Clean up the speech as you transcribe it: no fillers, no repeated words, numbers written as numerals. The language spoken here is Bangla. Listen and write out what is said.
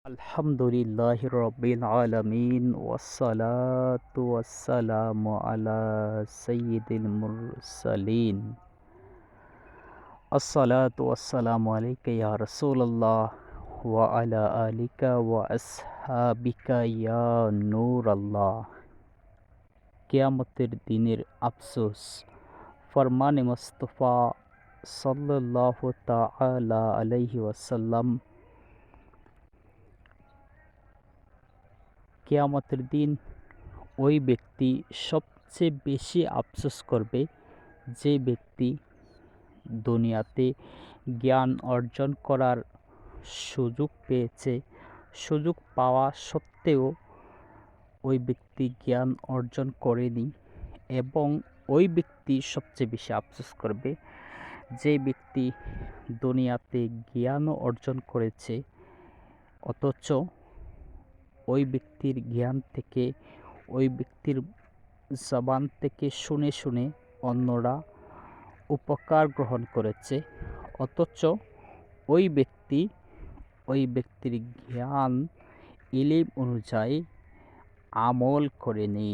আলহামদুলিল্লাহি রাব্বিল আলামিন ওয়াসসালাতু ওয়াসসালামু আলা সাইয়্যিদিল মুরসালিন। আসসালাতু ওয়াসসালামু আলাইকা ইয়া রাসূলুল্লাহ ওয়া আলা আলিকা ওয়া আসহাবিকা ইয়া নূরাল্লাহ। কিয়ামতের দিনের আফসোস। ফরমানে মুস্তাফা সাল্লাল্লাহু তাআলা আলাইহি ওয়াসাল্লাম, কিয়ামতের দিন ওই ব্যক্তি সবচেয়ে বেশি আফসোস করবে যে ব্যক্তি দুনিয়াতে জ্ঞান অর্জন করার সুযোগ পেয়েছে, সুযোগ পাওয়া সত্ত্বেও ওই ব্যক্তি জ্ঞান অর্জন করেনি। এবং ওই ব্যক্তি সবচেয়ে বেশি আফসোস করবে যে ব্যক্তি দুনিয়াতে জ্ঞানও অর্জন করেছে, অথচ ওই ব্যক্তির জ্ঞান থেকে, ওই ব্যক্তির জবান থেকে শুনে শুনে অন্যরা উপকার গ্রহণ করেছে, অথচ ওই ব্যক্তির জ্ঞান ইলম অনুযায়ী আমল করেনি।